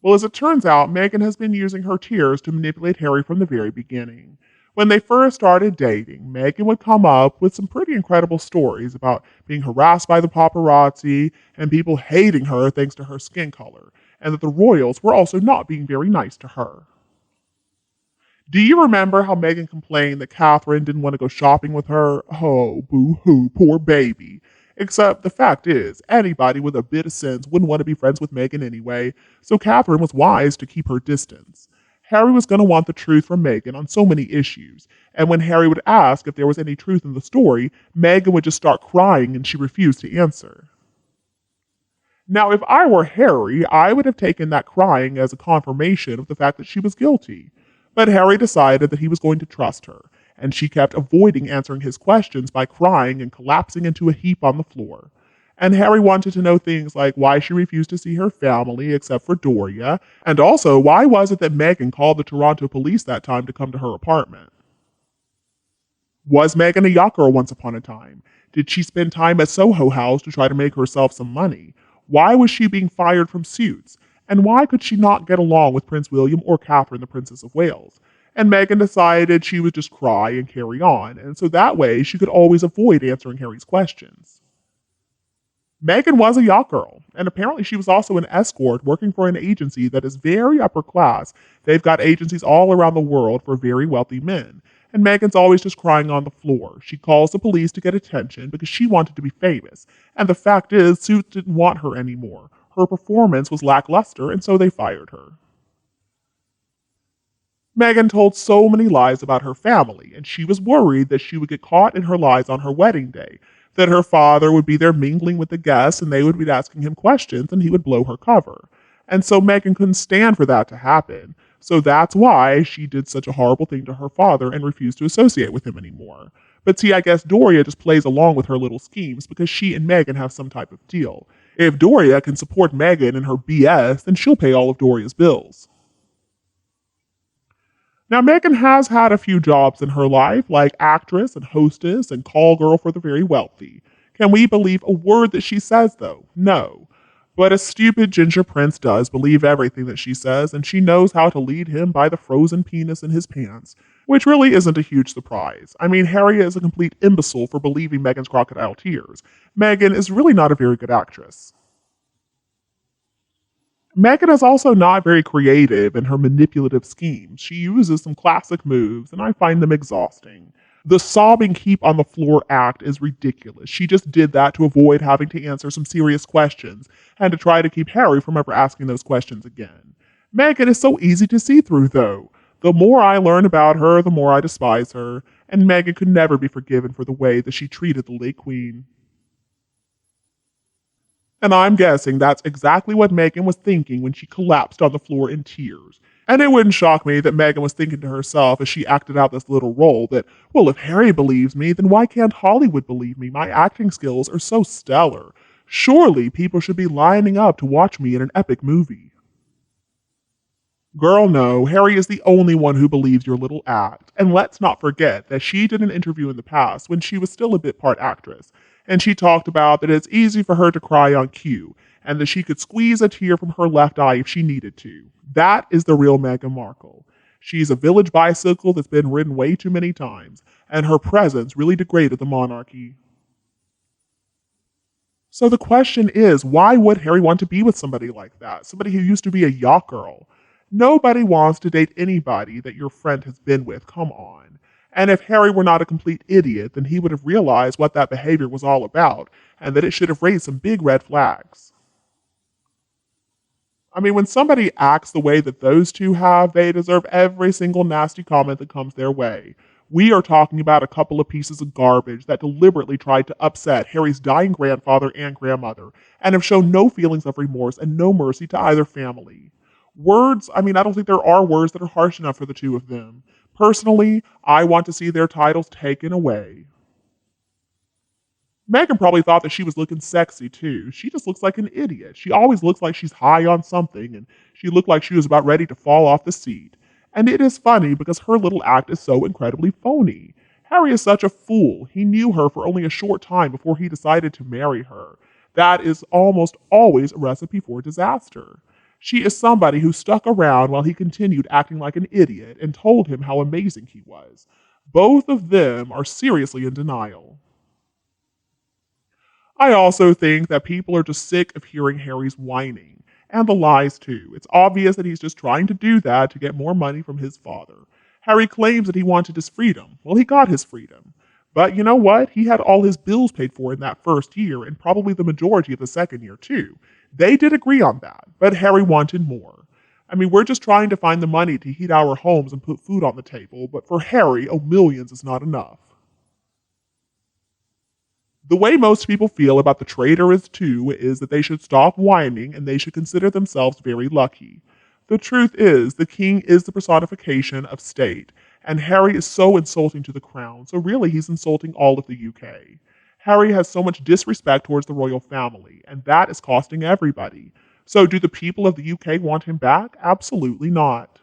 Well, as it turns out, Meghan has been using her tears to manipulate Harry from the very beginning. When they first started dating, Meghan would come up with some pretty incredible stories about being harassed by the paparazzi and people hating her thanks to her skin color, and that the royals were also not being very nice to her. Do you remember how Meghan complained that Catherine didn't want to go shopping with her? Oh, boo hoo, poor baby. Except the fact is, anybody with a bit of sense wouldn't want to be friends with Meghan anyway, so Catherine was wise to keep her distance. Harry was going to want the truth from Meghan on so many issues, and when Harry would ask if there was any truth in the story, Meghan would just start crying and she refused to answer. Now, if I were Harry, I would have taken that crying as a confirmation of the fact that she was guilty. But Harry decided that he was going to trust her, and she kept avoiding answering his questions by crying and collapsing into a heap on the floor. And Harry wanted to know things like why she refused to see her family except for Doria, and also why was it that Meghan called the Toronto police that time to come to her apartment. Was Meghan a yacht girl once upon a time? Did she spend time at Soho House to try to make herself some money? Why was she being fired from Suits? And why could she not get along with Prince William or Catherine, the Princess of Wales? And Meghan decided she would just cry and carry on, and so that way she could always avoid answering Harry's questions. Meghan was a yacht girl, and apparently she was also an escort working for an agency that is very upper class. They've got agencies all around the world for very wealthy men. And Meghan's always just crying on the floor. She calls the police to get attention because she wanted to be famous. And the fact is, Suits didn't want her anymore. Her performance was lackluster, and so they fired her. Meghan told so many lies about her family, and she was worried that she would get caught in her lies on her wedding day, that her father would be there mingling with the guests and they would be asking him questions and he would blow her cover. And so Meghan couldn't stand for that to happen. So that's why she did such a horrible thing to her father and refused to associate with him anymore. But see, I guess Doria just plays along with her little schemes because she and Meghan have some type of deal. If Doria can support Meghan in her BS, then she'll pay all of Doria's bills. Now, Meghan has had a few jobs in her life, like actress and hostess and call girl for the very wealthy. Can we believe a word that she says, though? No. But a stupid ginger prince does believe everything that she says, and she knows how to lead him by the frozen penis in his pants, which really isn't a huge surprise. I mean, Harry is a complete imbecile for believing Meghan's crocodile tears. Meghan is really not a very good actress. Meghan is also not very creative in her manipulative schemes. She uses some classic moves, and I find them exhausting. The sobbing heap on the floor act is ridiculous. She just did that to avoid having to answer some serious questions and to try to keep Harry from ever asking those questions again. Meghan is so easy to see through, though. The more I learn about her, the more I despise her, and Meghan could never be forgiven for the way that she treated the late Queen. And I'm guessing that's exactly what Meghan was thinking when she collapsed on the floor in tears. And it wouldn't shock me that Meghan was thinking to herself as she acted out this little role that, well, if Harry believes me, then why can't Hollywood believe me? My acting skills are so stellar. Surely people should be lining up to watch me in an epic movie. Girl, no, Harry is the only one who believes your little act. And let's not forget that she did an interview in the past when she was still a bit part actress, and she talked about that it's easy for her to cry on cue, and that she could squeeze a tear from her left eye if she needed to. That is the real Meghan Markle. She's a village bicycle that's been ridden way too many times, and her presence really degraded the monarchy. So the question is, why would Harry want to be with somebody like that? Somebody who used to be a yacht girl? Nobody wants to date anybody that your friend has been with, come on. And if Harry were not a complete idiot, then he would have realized what that behavior was all about, and that it should have raised some big red flags. I mean, when somebody acts the way that those two have, they deserve every single nasty comment that comes their way. We are talking about a couple of pieces of garbage that deliberately tried to upset Harry's dying grandfather and grandmother, and have shown no feelings of remorse and no mercy to either family. Words, I mean, I don't think there are words that are harsh enough for the two of them. Personally, I want to see their titles taken away. Meghan probably thought that she was looking sexy too. She just looks like an idiot. She always looks like she's high on something, and she looked like she was about ready to fall off the seat. And it is funny because her little act is so incredibly phony. Harry is such a fool. He knew her for only a short time before he decided to marry her. That is almost always a recipe for disaster. She is somebody who stuck around while he continued acting like an idiot and told him how amazing he was. Both of them are seriously in denial. I also think that people are just sick of hearing Harry's whining and the lies too. It's obvious that he's just trying to do that to get more money from his father. Harry claims that he wanted his freedom. Well, he got his freedom. But you know what? He had all his bills paid for in that first year and probably the majority of the second year too. They did agree on that, but Harry wanted more. I mean, we're just trying to find the money to heat our homes and put food on the table, but for Harry, millions is not enough. The way most people feel about the traitor is too is that they should stop whining and they should consider themselves very lucky. The truth is, the king is the personification of state, and Harry is so insulting to the crown, so really he's insulting all of the UK. Harry has so much disrespect towards the royal family, and that is costing everybody. So do the people of the UK want him back? Absolutely not.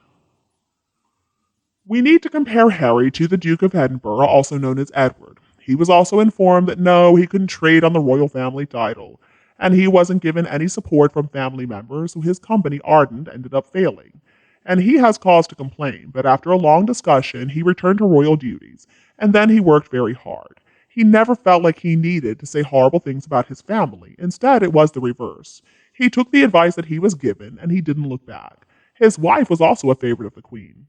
We need to compare Harry to the Duke of Edinburgh, also known as Edward. He was also informed that no, he couldn't trade on the royal family title, and he wasn't given any support from family members, so his company, Ardent, ended up failing. And he has cause to complain, but after a long discussion, he returned to royal duties, and then he worked very hard. He never felt like he needed to say horrible things about his family. Instead, it was the reverse. He took the advice that he was given, and he didn't look back. His wife was also a favorite of the Queen.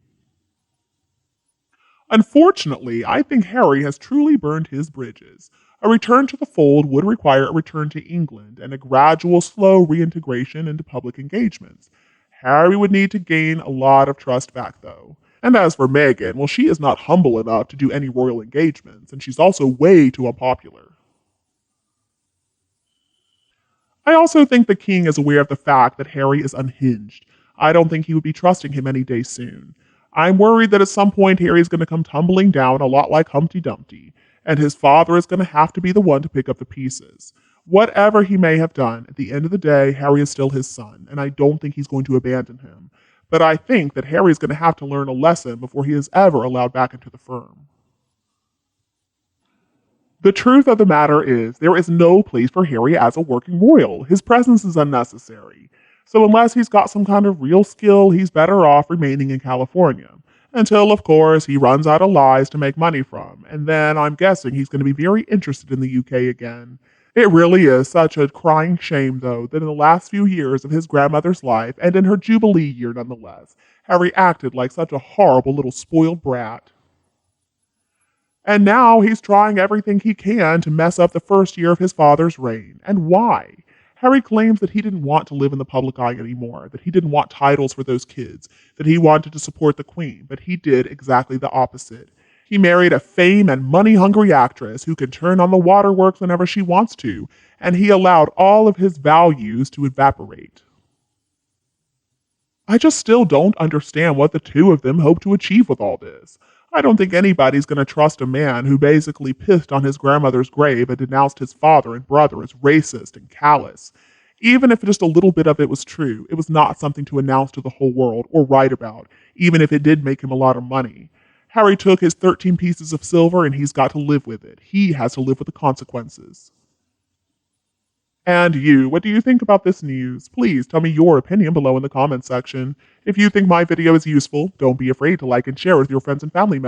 Unfortunately, I think Harry has truly burned his bridges. A return to the fold would require a return to England and a gradual, slow reintegration into public engagements. Harry would need to gain a lot of trust back, though. And as for Meghan, well, she is not humble enough to do any royal engagements, and she's also way too unpopular. I also think the king is aware of the fact that Harry is unhinged. I don't think he would be trusting him any day soon. I'm worried that at some point Harry is going to come tumbling down a lot like Humpty Dumpty, and his father is going to have to be the one to pick up the pieces. Whatever he may have done, at the end of the day, Harry is still his son, and I don't think he's going to abandon him. But I think that Harry is going to have to learn a lesson before he is ever allowed back into the firm. The truth of the matter is, there is no place for Harry as a working royal. His presence is unnecessary. So unless he's got some kind of real skill, he's better off remaining in California. Until, of course, he runs out of lies to make money from. And then I'm guessing he's going to be very interested in the UK again. It really is such a crying shame, though, that in the last few years of his grandmother's life, and in her Jubilee year nonetheless, Harry acted like such a horrible little spoiled brat. And now he's trying everything he can to mess up the first year of his father's reign. And why? Harry claims that he didn't want to live in the public eye anymore, that he didn't want titles for those kids, that he wanted to support the Queen, but he did exactly the opposite. He married a fame and money-hungry actress who can turn on the waterworks whenever she wants to, and he allowed all of his values to evaporate. I just still don't understand what the two of them hope to achieve with all this. I don't think anybody's going to trust a man who basically pissed on his grandmother's grave and denounced his father and brother as racist and callous. Even if just a little bit of it was true, it was not something to announce to the whole world or write about, even if it did make him a lot of money. Harry took his 13 pieces of silver and he's got to live with it. He has to live with the consequences. And you, what do you think about this news? Please tell me your opinion below in the comments section. If you think my video is useful, don't be afraid to like and share with your friends and family members.